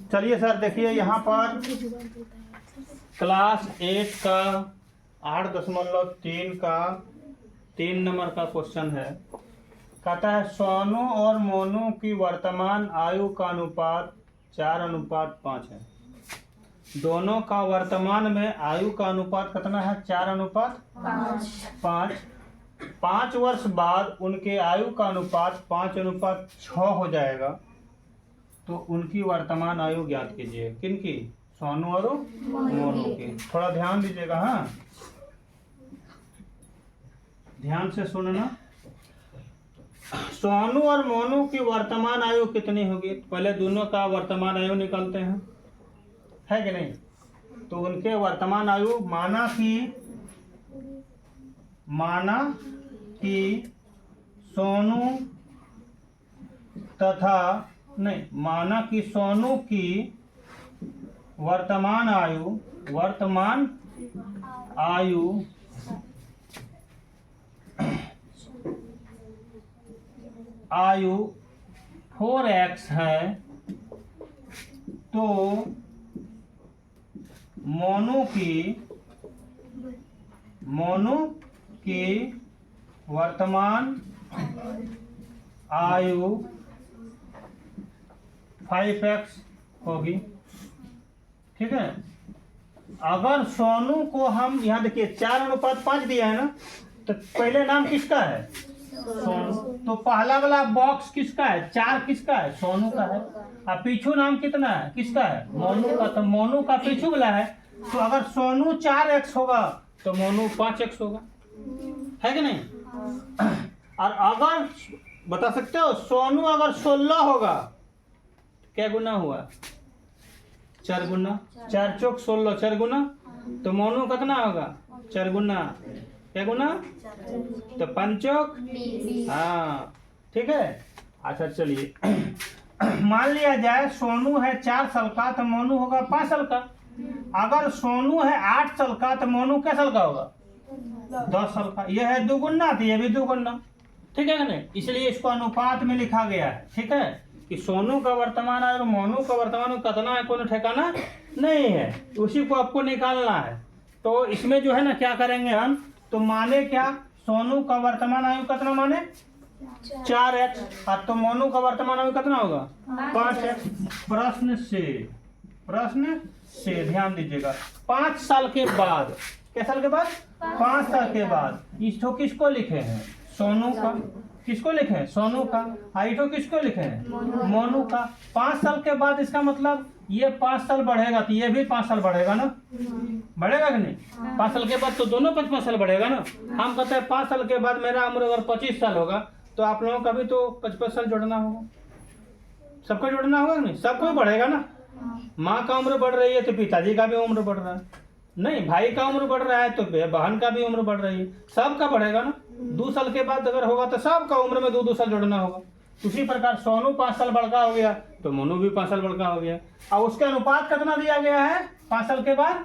चलिए सर देखिए यहाँ पर क्लास 8 का 8.3 का 3 नंबर का क्वेश्चन है। कहता है सोनू और मोनू की वर्तमान आयु का अनुपात 4:5 है। दोनों का वर्तमान में आयु का अनुपात कितना है? 4:5। 5 वर्ष बाद उनके आयु का अनुपात 5:6 हो जाएगा। तो उनकी वर्तमान आयु ज्ञात कीजिए। किनकी? सोनू और मोनू की। थोड़ा ध्यान दीजिएगा, हाँ, ध्यान से सुनना। सोनू और मोनू की वर्तमान आयु कितनी होगी? पहले दोनों का वर्तमान आयु निकालते हैं, है कि नहीं? तो उनके वर्तमान आयु माना कि सोनू की वर्तमान आयु 4x है, तो मोनू की वर्तमान आयु 5x होगी। ठीक है। अगर सोनू को हम यहाँ देखिए 4:5 दिया है ना, तो पहले नाम किसका है? सोनू। तो पहला वाला बॉक्स किसका है? 4 किसका है? सोनू का है। और पीछू नाम कितना है? किसका है? मोनू का। तो मोनू का पीछू वाला है। तो अगर सोनू 4x होगा तो मोनू 5x होगा, है कि नहीं? और अगर बता सकते हो सोनू अगर 16 होगा, क्या गुना हुआ? 4 गुना। 4 चौक 16, 4 गुना। तो मोनू कितना होगा? 4 गुना। क्या गुना? तो 5 चौक, हाँ, ठीक है। अच्छा चलिए मान लिया जाए सोनू है 4 साल का, तो मोनू होगा 5 साल का। अगर सोनू है 8 साल का, तो मोनू क्या साल का होगा? 10 साल का। यह है 2 गुना, तो यह भी 2 गुना। ठीक है ना? इसलिए इसको अनुपात में लिखा गया है। ठीक है, कि सोनू का वर्तमान आयु और मोनू का वर्तमान कितना है, कोई ठिकाना नहीं है, उसी को आपको निकालना है। तो इसमें जो है ना, क्या करेंगे हम, तो माने क्या, सोनू का वर्तमान आयु कितना माने? 4x। और तो मोनू का वर्तमान आयु कितना होगा? 5x। प्रश्न से ध्यान दीजिएगा। 5 साल के बाद, क्या साल के बाद? 5 साल के बाद इसको किसको लिखे हैं? सोनू का। किसको लिखे हैं? सोनू का। आइटो किसको लिखे हैं? मोनू का। 5 साल के बाद इसका मतलब ये 5 साल बढ़ेगा, तो ये भी 5 साल बढ़ेगा ना? बढ़ेगा कि नहीं? 5 साल के बाद तो दोनों 5-5 साल बढ़ेगा ना। हम कहते हैं 5 साल के बाद मेरा उम्र अगर 25 साल होगा, तो आप लोगों का भी तो 55 साल जोड़ना होगा, सबको जोड़ना होगा कि नहीं? सबको बढ़ेगा ना। माँ का उम्र बढ़ रही है तो पिताजी का भी उम्र बढ़ रहा है, नहीं भाई का उम्र बढ़ रहा है तो बहन का भी उम्र बढ़ रही है, सबका बढ़ेगा ना। 2 साल के बाद अगर होगा तो सबका उम्र में 2-2 साल जोड़ना होगा। उसी प्रकार सोनू 5 साल बड़का हो गया, तो मोनू भी 5 साल बड़का हो गया। और उसका अनुपात कितना दिया गया है? 5 साल के बाद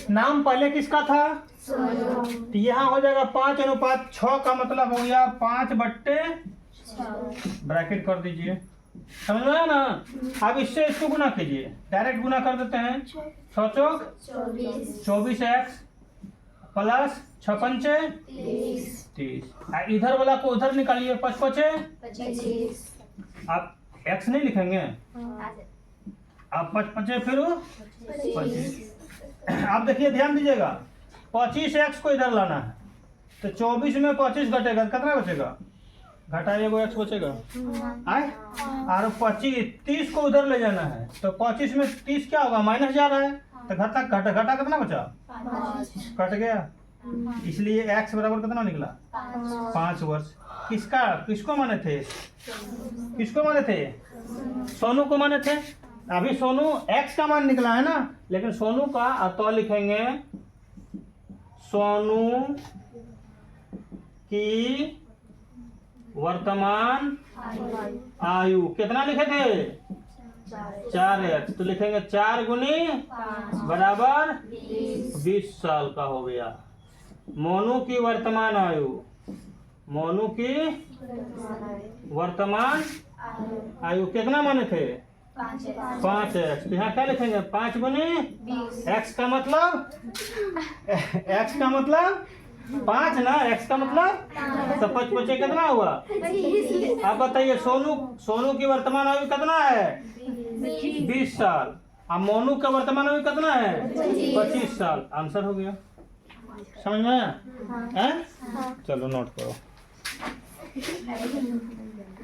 नाम पहले किसका था? तो यहाँ हो जाएगा 5:6 का मतलब हो गया 5/6। ब्रैकेट कर दीजिए, समझ में आया ना? अब इससे इसको गुना कीजिए, डायरेक्ट गुना कर देते हैं। 6 चौक 24x प्लस 6 पंचे 30। इधर वाला को उधर निकालिए, 5 पचे 25। आप x नहीं लिखेंगे, आप 5 पचे फिर 25। आप देखिए ध्यान दीजिएगा, 25x को इधर लाना है, तो 24 में 25 घटेगा, कितना बचेगा? घटाइए, वो x बचेगा। आए और 30 को उधर ले जाना है, तो 25 में 30 क्या होगा? माइनस जा रहा है, तो घटा कितना बचा? 5 कट गया। इसलिए x बराबर कितना निकला? 5 वर्ष। किसको माने थे? सोनू को माने थे। अभी सोनू x का मान निकला है ना, लेकिन सोनू का तो लिखेंगे सोनू की वर्तमान आयु कितना लिखे थे? 4x। तो लिखेंगे 4 गुनी बराबर 20 साल का हो गया। मोनू की वर्तमान आयु कितना माने थे? 5x। यहाँ क्या लिखेंगे? 5 गुने x का मतलब 5 ना, x का मतलब तो 5 बचे कितना हुआ? आप बताइए सोनू की वर्तमान आयु कितना है? 20 साल। अब मोनू का वर्तमान आयु कितना है? 25 साल। आंसर हो गया। समझ में आया? चलो नोट करो।